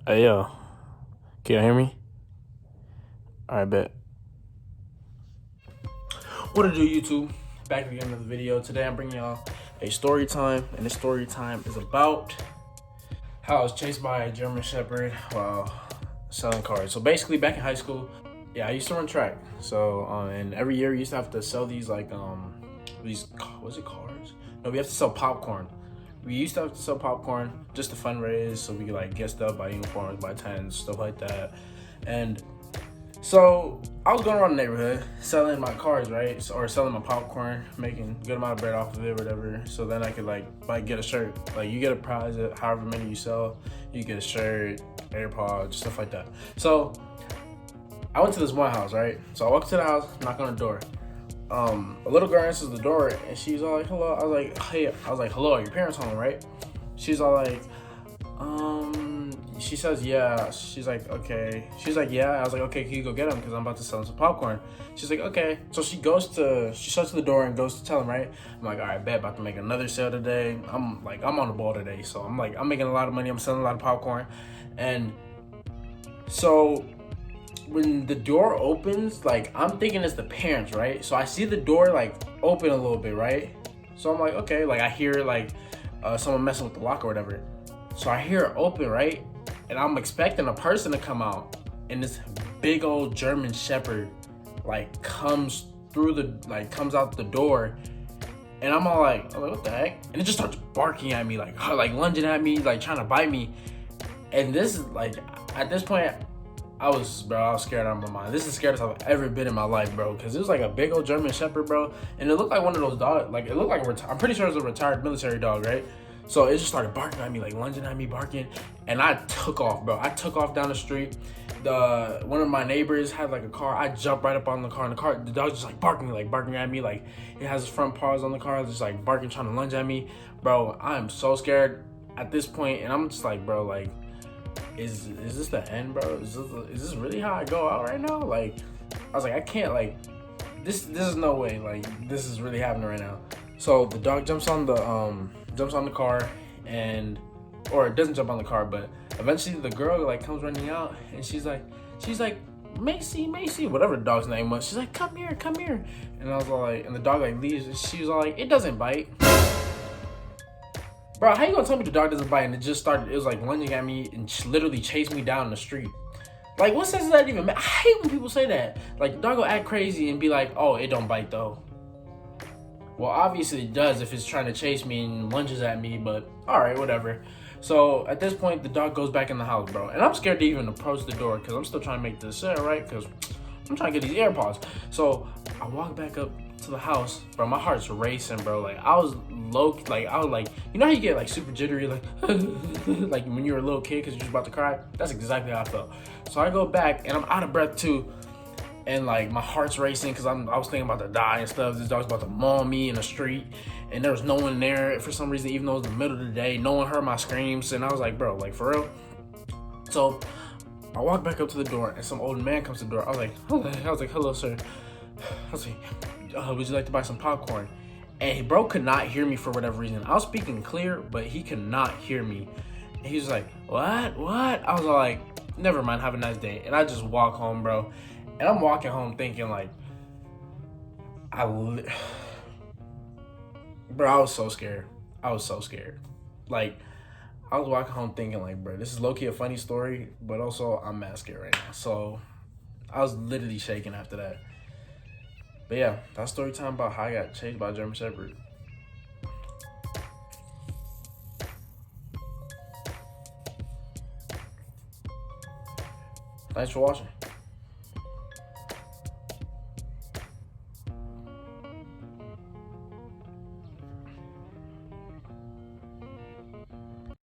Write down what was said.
Hey, yo, can you hear me? All right, bet. What to do, YouTube? Back again with a video. Today I'm bringing y'all a story time, and this story time is about how I was chased by a German Shepherd while selling cars. So basically, back in high school, I used to run track. So and every year we used to have to sell these what's it, cars? No, we have to sell popcorn. We used to have to sell popcorn just to fundraise so we could like get stuff, buy uniforms, buy tents, stuff like that. And so I was going around the neighborhood selling my cars, right? Or selling my popcorn, making a good amount of bread off of it, whatever. So then I could like get a shirt. Like you get a prize at however many you sell, you get a shirt, AirPods, stuff like that. So I went to this one house, right? So I walked to the house, knock on the door. A little girl answers the door and she's all like, hello. I was like, hey, hello, are your parents home, right? She's all like, she says, yeah. She's like, okay. She's like, yeah. I was like, okay, can you go get them? Because I'm about to sell them some popcorn. She's like, okay. So she shuts the door and goes to tell him, right? I'm like, all right, bet, about to make another sale today. I'm on the ball today. So I'm making a lot of money. I'm selling a lot of popcorn. And so when the door opens, like I'm thinking it's the parents, right? So I see the door like open a little bit, right? So I'm like, okay, like I hear like someone messing with the lock or whatever. So I hear it open, right? And I'm expecting a person to come out, and this big old German Shepherd like comes out the door, and I'm like, what the heck? And it just starts barking at me, like lunging at me, like trying to bite me. And this is like, at this point, I was scared out of my mind. This is the scariest I've ever been in my life, bro. Because it was like a big old German Shepherd, bro. And it looked like one of those dogs. Like, it looked like I'm pretty sure it was a retired military dog, right? So it just started barking at me, like lunging at me, barking. And I took off, bro. I took off down the street. One of my neighbors had like a car. I jumped right up on the car. And the dog's just like barking at me. Like, it has his front paws on the car. Just like barking, trying to lunge at me. Bro, I am so scared at this point. And I'm just like, bro, like, is this the end, bro? Is this really how I go out right now? Like, I was like, I can't, like, this is no way, like, this is really happening right now. So the dog jumps on the car, or it doesn't jump on the car, but eventually the girl like comes running out, and she's like, Macy, whatever the dog's name was. She's like, come here. And I was all like, and the dog like leaves, and she was all like, it doesn't bite. Bro, how you gonna tell me the dog doesn't bite and it was like lunging at me and literally chased me down the street? Like, what sense does that even make? I hate when people say that. Like, the dog will act crazy and be like, oh, it don't bite though. Well, obviously it does if it's trying to chase me and lunges at me, but all right, whatever. So at this point, the dog goes back in the house, bro. And I'm scared to even approach the door because I'm still trying to make this sale, right? Because I'm trying to get these AirPods. So I walk back up to the house, bro. My heart's racing, bro. Like, I was like, you know how you get like super jittery, like, like when you were a little kid because you're just about to cry? That's exactly how I felt. So I go back and I'm out of breath too. And like my heart's racing because I was thinking about to die and stuff. This dog's about to maul me in the street, and there was no one there for some reason, even though it was the middle of the day. No one heard my screams, and I was like, bro, like for real. So I walk back up to the door, and some old man comes to the door. I was like, hello, sir. I was like, would you like to buy some popcorn? And bro could not hear me for whatever reason. I was speaking clear, but he could not hear me. And he was like, what? I was like, never mind, have a nice day. And I just walk home, bro. And I'm walking home thinking like, bro, I was so scared. Like, I was walking home thinking like, bro, this is low-key a funny story, but also I'm mad scared right now. So I was literally shaking after that. But yeah, that's story time about how I got chased by a German Shepherd. Thanks for watching.